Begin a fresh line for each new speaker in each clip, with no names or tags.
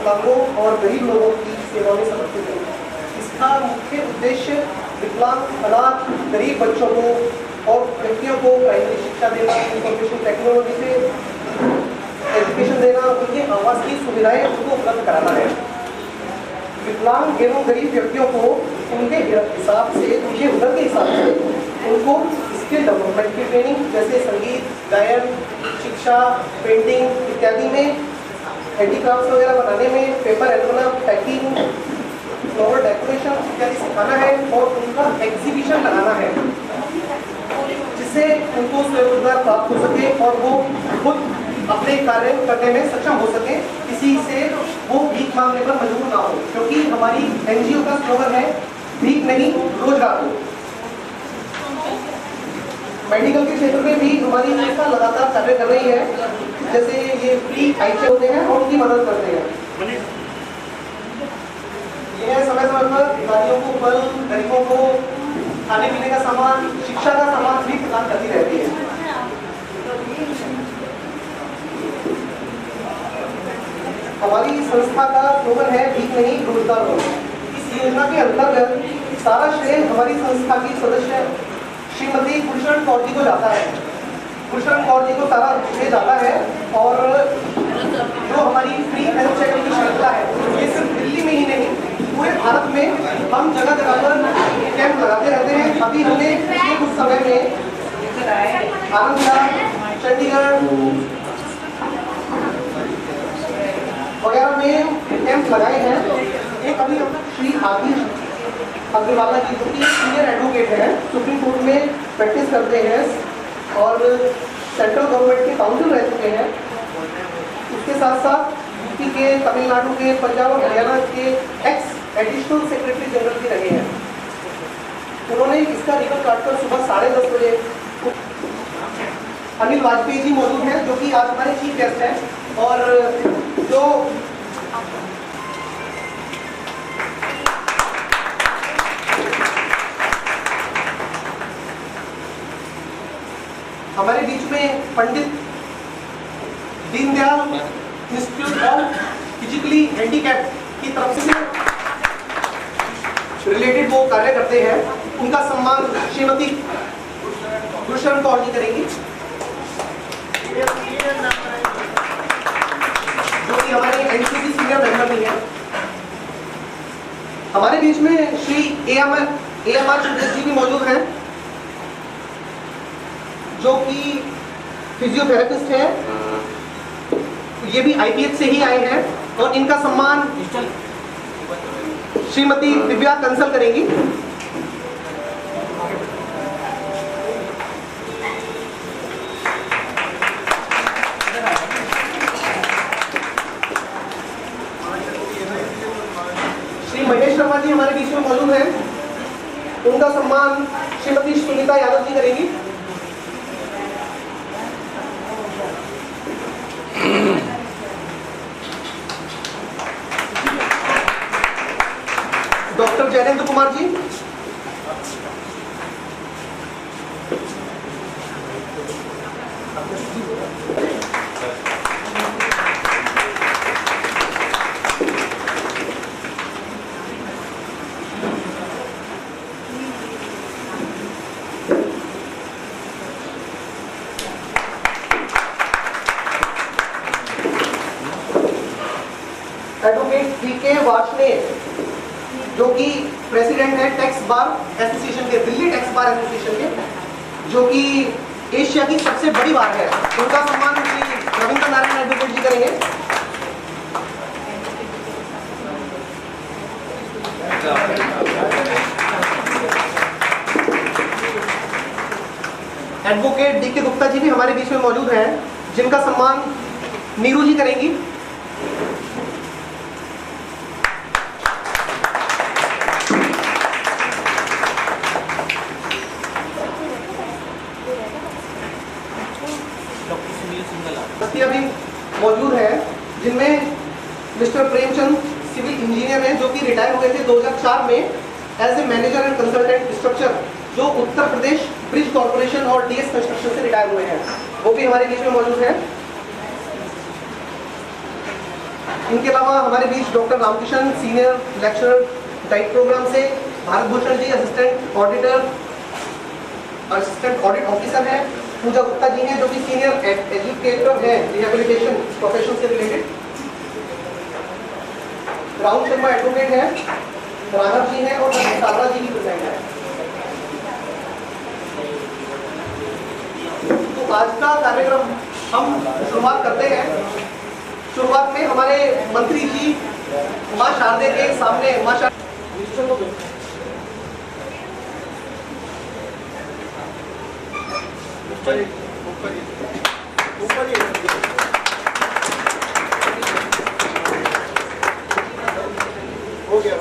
विकलांगों और गरीब लोगों की सेवा में समर्पित है। इसका मुख्य उद्देश्य विकलांग, अनाथ, गरीब बच्चों को और व्यक्तियों को प्राइमरी शिक्षा देना, इंफॉर्मेशन टेक्नोलॉजी से एजुकेशन देना, उनके आवास की सुविधाएं उनको उपलब्ध कराना है। विकलांग एवं गरीब व्यक्तियों को उनके हिसाब से, उनके हुनर के हिसाब से उनको स्किल डेवलपमेंट की ट्रेनिंग जैसे संगीत, गायन, शिक्षा, पेंटिंग इत्यादि में, हैंडीक्राफ्ट वगैरह बनाने में, paper album, packing, flower decoration इत्यादि सिखाना है और उनका एग्जीबिशन लगाना है, जिससे उनको स्वरोजगार प्राप्त हो सके और वो खुद अपने कार्य करने में सक्षम हो सके, किसी से वो भीख मांगने पर मजबूर ना हो, क्योंकि हमारी एनजीओ का स्लोगन है भीख नहीं रोजगार हो। मेडिकल के क्षेत्र में भी हमारी संस्था लगातार कार्य कर रही है, जैसे ये फ्री आई चेक होते हैं और उनकी मदद करते हैं। यह समय समय पर भिखारियों को फल, गरीबों को खाने पीने का सामान, शिक्षा का सामान भी प्रदान करती रहती है। हमारी संस्था का स्लोगन है भीख नहीं रोजगार हो। इस योजना के अंतर्गत सारा श्रेय हमारी संस्था की सदस्य श्रीमती गुलशन कौर जी को जाता है। गुलशन कौर जी को सारा श्रेय जाता है और जो हमारी फ्री हेल्थ चेकअप की श्रृंखला है, ये सिर्फ दिल्ली में ही नहीं, पूरे भारत में हम जगह जगह पर कैंप लगाते रहते हैं। अभी हमने पिछले कुछ समय में आनंद, चंडीगढ़ वगैरह में कैंप लगाए हैं। एक अभी श्री आदिश अग्रवाला जी, जो कि सीनियर एडवोकेट है, सुप्रीम कोर्ट में प्रैक्टिस करते हैं और सेंट्रल गवर्नमेंट के काउंसिल रह चुके हैं। उसके साथ साथ यूपी के, तमिलनाडु के, पंजाब और हरियाणा के एक्स एडिशनल सेक्रेटरी जनरल भी रहे हैं। उन्होंने इसका रिकॉर्ड काटकर सुबह 10:30 बजे अनिल वाजपेयी जी मौजूद हैं, जो कि आज हमारे चीफ गेस्ट हैं और जो हमारे बीच में Pandit Deendayal institute of physically handicap की तरफ से रिलेटेड वो कार्य करते हैं। उनका सम्मान श्रीमती गुलशन कौर जी करेंगी, जो कि हमारे एनसीसी सीनियर मेंबर भी हैं। हमारे बीच में श्री AMR चंद्रेश जी भी मौजूद हैं, जो कि फिजियोथेरेपिस्ट है। ये भी IPH से ही आए हैं और इनका सम्मान श्रीमती दिव्या कंसल करेंगी। श्री महेश शर्मा जी हमारे बीच में मौजूद हैं, उनका सम्मान श्रीमती सुनीता यादव जी करेंगी। Doctor Jayendra Kumar ji, advocate DK Varshney, जो कि प्रेसिडेंट है टैक्स बार एसोसिएशन के, दिल्ली टैक्स बार एसोसिएशन के, जो कि एशिया की सबसे बड़ी बार है। उनका सम्मान श्री रविंद्र नारायण एडवोकेट जी करेंगे। एडवोकेट DK गुप्ता जी भी हमारे बीच में मौजूद हैं, जिनका सम्मान नीरू जी करेंगी। भी मौजूद है, जिनमें मिस्टर प्रेमचंद सिविल इंजीनियर हैं, जो कि रिटायर हो गए थे 2004 में as a manager and consultant structure, जो उत्तर प्रदेश ब्रिज कॉर्पोरेशन और DS कंस्ट्रक्शन से रिटायर हुए हैं। वो भी हमारे बीच में मौजूद है। इनके अलावा हमारे बीच doctor Ramkishan, senior lecturer DIET program से, Bharat Bhushan ji assistant audit officer है, पूजा गुप्ता जी हैं जो कि सीनियर एजुकेटर हैं रिहेबिलिटेशन प्रोफेशन से रिलेटेड, राहुल शर्मा एडवोकेट है, राघव जी हैं और सावरा जी भी प्रेजेंट है। तो आज का कार्यक्रम हम शुरुआत करते हैं। शुरुआत में हमारे मंत्री जी मां शारदे के सामने मां शारदे हो गया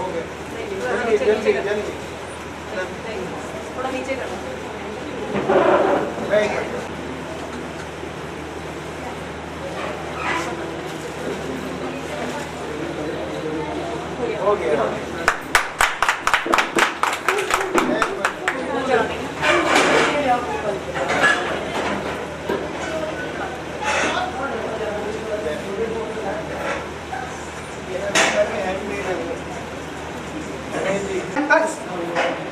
थोड़ा नीचे करना
हो गया।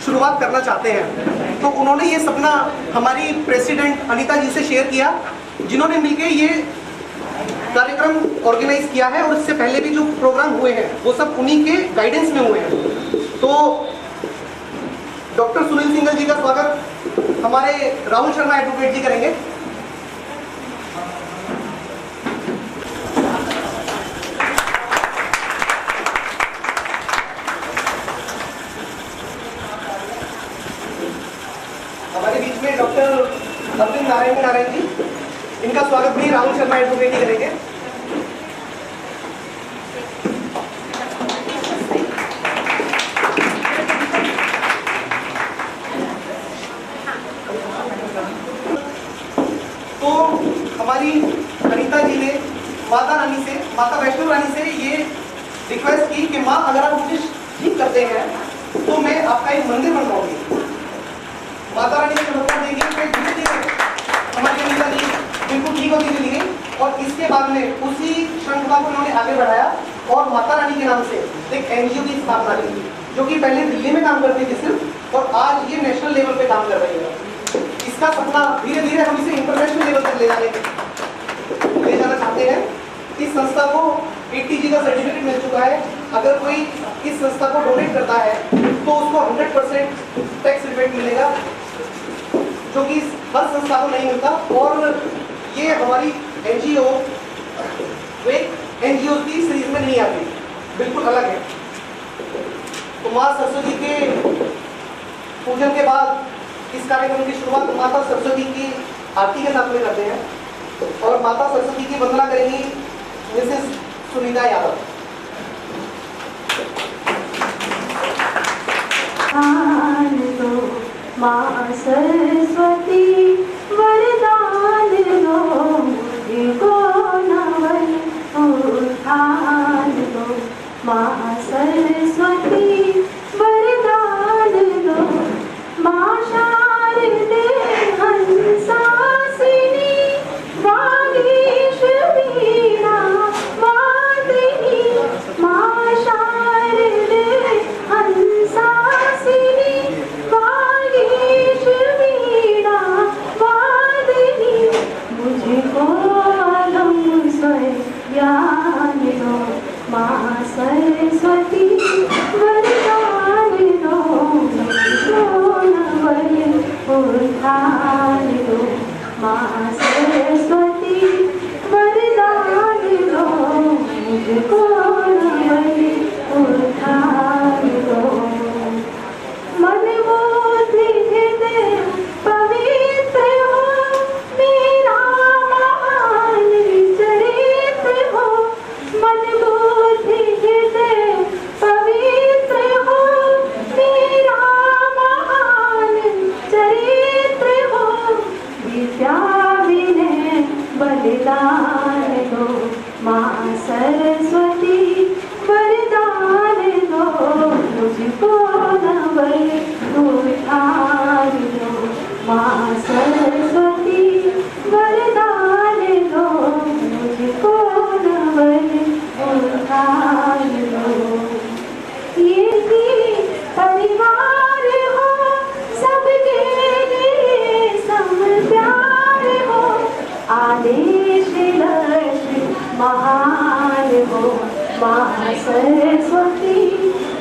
शुरुआत करना चाहते हैं तो उन्होंने ये सपना हमारी प्रेसिडेंट अनीता जी से शेयर किया, जिन्होंने मिलकर ये कार्यक्रम ऑर्गेनाइज किया है और इससे पहले भी जो प्रोग्राम हुए हैं वो सब उन्हीं के गाइडेंस में हुए हैं। तो डॉक्टर सुनील सिंघल जी का स्वागत हमारे राहुल शर्मा एडवोकेट जी करेंगे। हमारे बीच में डॉक्टर अरविंद नारायण जी, इनका स्वागत भी राहुल शर्मा एडवोकेट जी करेंगे। तो हमारी अनीता जी ने माता वैष्णो रानी से ये रिक्वेस्ट की कि माँ अगर आप मुझे ठीक करते हैं तो मैं आपका एक मंदिर बनवाऊंगी। माता रानी ने चमत्कार देगी, धीरे धीरे हमारी अनीता जी बिल्कुल ठीक होती चली गई और इसके बाद में उसी श्रृंखला को उन्होंने आगे बढ़ाया और माता रानी के नाम से एक एनजीओ की स्थापना की, जो कि पहले दिल्ली में काम करती थी सिर्फ, और आज ये नेशनल लेवल पे काम कर रही है। इसका सपना धीरे धीरे हम इसे इंटरनेशनल लेवल तक ले जाना चाहते हैं। इस संस्था को 80G का सर्टिफिकेट मिल चुका है। अगर कोई इस संस्था को डोनेट करता है तो उसको 100% टैक्स रिबेट मिलेगा, जो कि हर संस्था को नहीं मिलता। और ये हमारी एनजीओ एनजीओ की सीरीज में नहीं आती, बिल्कुल अलग है। तो माँ सरस्वती के पूजन के बाद इस कार्यक्रम की शुरुआत माता सरस्वती की आरती के साथ में करते हैं और माता सरस्वती की वंदना करेंगी मिसेस सुनीता यादव।
माँ सरस्वती वरदान दो, मुझको नवल उठान दो। माँ सरस्वती वरदान दो, माँ शारदे हंसासिनी वागीश्वरी वीणा वादिनी। माँ शारदे हंसासिनी वीणा वादिनी। मुझको अलम ज्ञान दो, माँ सरस्वती वरदान दो, मुझको नवल उठान दो। माँ सरस्वती वरदान दो, मुझको नवल उठान दो। मन बुद्धि हृदय पवित्र हो, मेरा महान चरित्र हो। मन बुद्धि हृदय पवित्र हो, मेरा महान चरित्र हो। विद्या विनय बलिदान दो, माँ सरस्वती माँ सरस्वती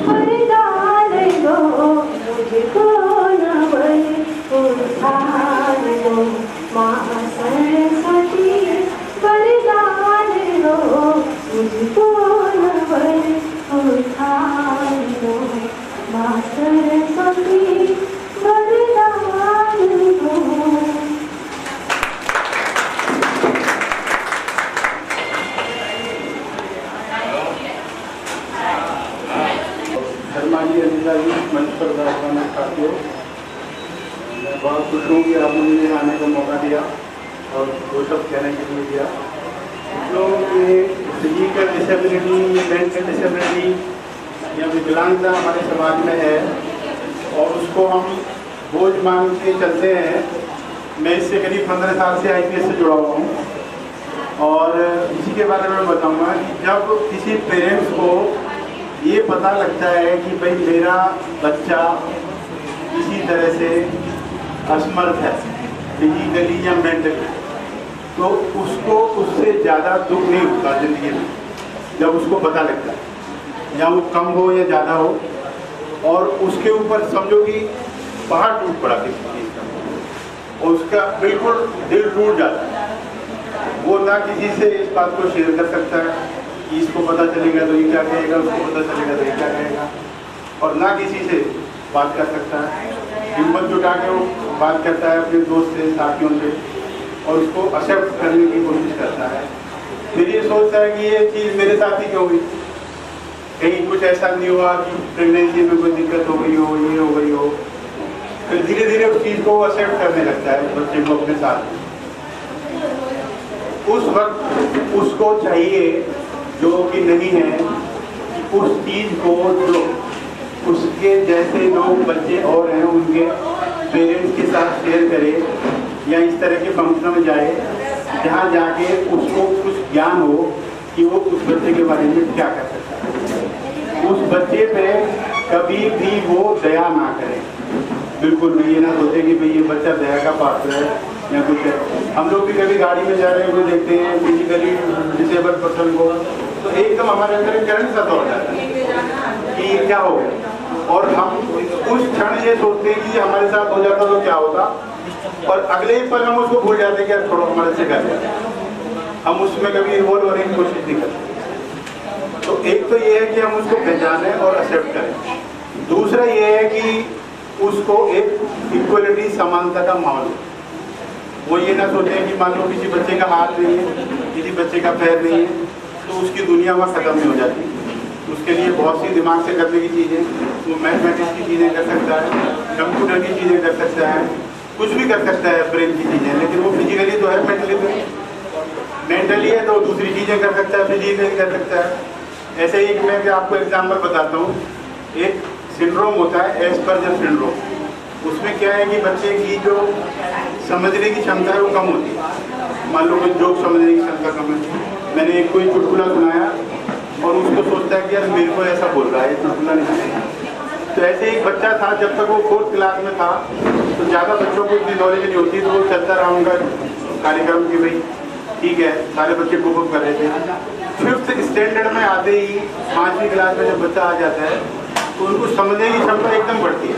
वरदान दो मुझको नवल उद्धार दो। माँ सरस्वती वरदान दो मुझको नवल उद्धार दो। माँ सरस्वती वरदान दो।
धर्माजी अनिता जी मंच पर विराजमान साथियों, मैं बहुत खुश हूँ कि आपने मुझे आने का मौका दिया और वो सब कहने के लिए दिया। जो ये फिजिकल डिसेबिलिटी, ये मेंटल डिसेबिलिटी या विकलांगता हमारे समाज में है और उसको हम बोझ मान के चलते हैं। मैं इससे करीब 15 साल से IPS से जुड़ा हुआ हूँ और इसी के बारे में बताऊँगा कि जब किसी पेरेंट्स को ये पता लगता है कि भाई मेरा बच्चा किसी तरह से असमर्थ है फिजिकली या मेंटली, तो उसको उससे ज़्यादा दुख नहीं होता ज़िंदगी में जब उसको पता लगता है, या वो कम हो या ज़्यादा हो, और उसके ऊपर समझो कि पहाड़ टूट पड़ा किसी चीज़ का, उसका बिल्कुल दिल टूट जाता है। वो ना किसी से इस बात को शेयर कर सकता है कि इसको पता चलेगा तो ये क्या कहेगा, उसको पता चलेगा तो ये क्या कहेगा, और ना किसी से बात कर सकता है। हिम्मत जुटा के वो बात करता है अपने दोस्त से, साथियों से, और उसको एक्सेप्ट करने की कोशिश करता है। फिर ये सोचता है कि ये चीज़ मेरे साथ ही क्यों हुई, कहीं कुछ ऐसा नहीं हुआ कि प्रेगनेंसी में कोई दिक्कत हो गई हो, ये हो गई हो। फिर धीरे धीरे उस चीज़ को एक्सेप्ट करने लगता है बच्चे को अपने साथ। उस वक्त उसको चाहिए जो कि नहीं है, उस चीज़ को जो उसके जैसे लोग बच्चे और हैं उनके पेरेंट्स के साथ शेयर करे, या इस तरह के फंक्शन में जाए जहाँ जाके उसको कुछ ज्ञान हो कि वो उस बच्चे के बारे में क्या कर सकता है। उस बच्चे पे कभी भी वो दया ना करे, बिल्कुल भी ये ना सोचे कि भाई ये बच्चा दया का पात्र है या कुछ है। हम लोग भी कभी गाड़ी में जा रहे हैं, वो देखते हैं फिजिकली डिसेबल्ड पर्सन को, तो एकदम हमारे अंदर एक करंट सा हो जाता है कि ये क्या हो गया, और हम उस क्षण ये सोचते हैं कि हमारे साथ हो जाता तो क्या होता, और अगले ही पल हम उसको भूल जाते हैं कि यार थोड़ा हमारे से कर दिया, हम उसमें कभी इन्वॉल्व होने की कोशिश नहीं करते। तो एक तो ये है कि हम उसको पहचानें और एक्सेप्ट करें, दूसरा ये है कि उसको एक इक्वलिटी, समानता का माहौल, वो ये ना सोचें कि मान लो किसी बच्चे का हाथ नहीं है, किसी बच्चे का पैर नहीं है, तो उसकी दुनिया वहाँ ख़त्म नहीं हो जाती। उसके लिए बहुत सी दिमाग से करने की चीज़ें, वो मैथमेटिक्स की चीज़ें कर सकता है, कंप्यूटर की चीज़ें कर सकता है, कुछ भी कर सकता है ब्रेन की चीज़ें, लेकिन वो फिजिकली तो है, मेंटली है तो दूसरी चीज़ें कर सकता है, फिजिकली कर सकता है। ऐसे ही मैं आपको एग्जाम्पल बताता हूँ। एक सिंड्रोम होता है एस्पर्जर सिंड्रोम, उसमें क्या है कि बच्चे की जो समझने की क्षमता है वो कम होती है। मान लो कोई जोक समझने की क्षमता कम है, मैंने एक कोई चुटकुला सुनाया और उसको सोचता है कि यार मेरे को ऐसा बोल रहा है, चुटकुला नहीं सुनेगा। तो ऐसे एक बच्चा था, जब तक वो 4th क्लास में था तो ज़्यादा बच्चों को इतनी नॉलेज नहीं होती, तो वो चलता रहा उनका कार्यक्रम कि भाई ठीक है, सारे बच्चे कोप कर रहे थे। 5th स्टैंडर्ड में आते ही 5वीं क्लास में जब बच्चा आ जाता है तो उनको समझने की क्षमता एकदम बढ़ती है,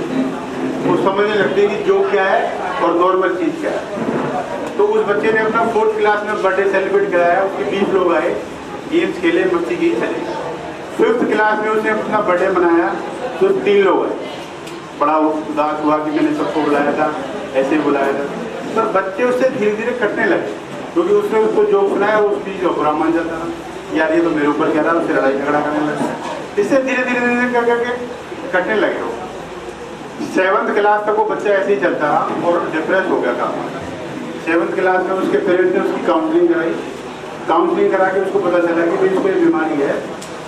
वो समझने लगते हैं कि जो क्या है और नॉर्मल चीज़ क्या है। तो उस बच्चे ने अपना 4th क्लास में बर्थडे सेलिब्रेट कराया, उसके 20 लोग आए, गेम्स खेले, मस्ती की, चले। 5th क्लास में उसने अपना बर्थडे मनाया तो 3 लोग आए, बड़ा उदास हुआ कि मैंने सबको बुलाया था, ऐसे बुलाया था। तो बच्चे उससे धीरे धीरे कटने लगे, क्योंकि उसने उसको जो सुनाया वो उसकी जो बुरा मान जाता था, यार ये तो मेरे ऊपर कह रहा है, उससे लड़ाई झगड़ा करने लगा। इससे धीरे धीरे धीरे कर करके कटने लगे वो। 7th क्लास तक वो बच्चा ऐसे ही चलता रहा और डिप्रेस हो गया था। 7th क्लास में उसके पेरेंट्स ने उसकी काउंसलिंग कराई, काउंसलिंग करा के उसको पता चला कि भाई इसको ये बीमारी है,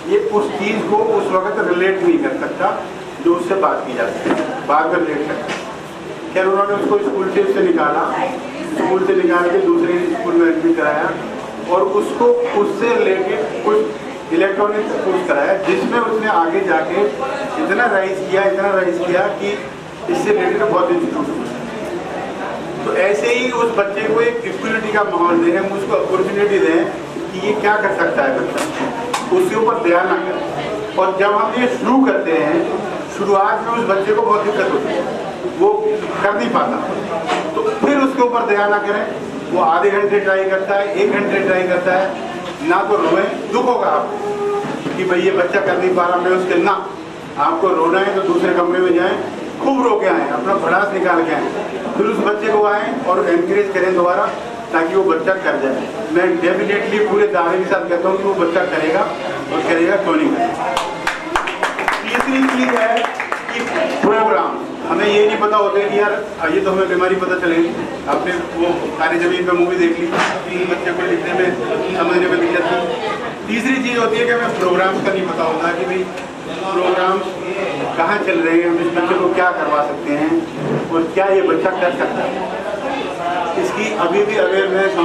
ये उस चीज़ को उस वक्त रिलेट नहीं कर सकता जो उससे बात की जाती है, बाद में रिलेट करता। खैर उन्होंने उसको स्कूल से निकाला, स्कूल से निकाल के दूसरे स्कूल में एडमिट कराया और उसको उससे रिलेटेड कुछ इलेक्ट्रॉनिक कोर्स कराया, जिसमें उसने आगे जाके इतना राइज किया कि इससे रिलेटेड बहुत इंस्टीट्यूट। तो ऐसे ही उस बच्चे को एक इक्वलिटी का माहौल दें, हम उसको अपॉर्चुनिटी दें कि ये क्या कर सकता है बच्चा। उसके ऊपर ध्यान ना करें। और जब हम ये शुरू करते हैं, शुरुआत में उस बच्चे को बहुत दिक्कत होती है, वो कर नहीं पाता, तो फिर उसके ऊपर ध्यान ना करें। वो आधे घंटे ट्राई करता है, 1 घंटे ट्राई करता है, ना तो रोए, दुख होगा आपको कि भाई ये बच्चा कर नहीं पा रहा, मैं उसके ना, आपको रोना है तो दूसरे कमरे में जाएं, खूब रो के आएँ, अपना भड़ास निकाल के आएँ, फिर उस बच्चे को आएँ और एनकरेज करें दोबारा, ताकि वो बच्चा कर जाए। मैं डेफिनेटली पूरे दावे के साथ कहता हूँ कि वो बच्चा करेगा, और करेगा क्यों नहीं करेगा। तीसरी चीज़ है कि प्रोग्राम, हमें ये नहीं पता होता है कि यार ये तो हमें बीमारी पता चलेगी। आपने वो सारी जमीन पे मूवी देख ली कि बच्चे को लिखने में समझने में दिक्कत थी। तीसरी चीज़ होती है कि हमें प्रोग्राम्स का नहीं पता होता कि भाई प्रोग्राम्स कहाँ चल रहे हैं, हम इस बच्चे को क्या करवा सकते हैं और क्या ये बच्चा कर सकता है। इसकी अभी भी अवेयरनेस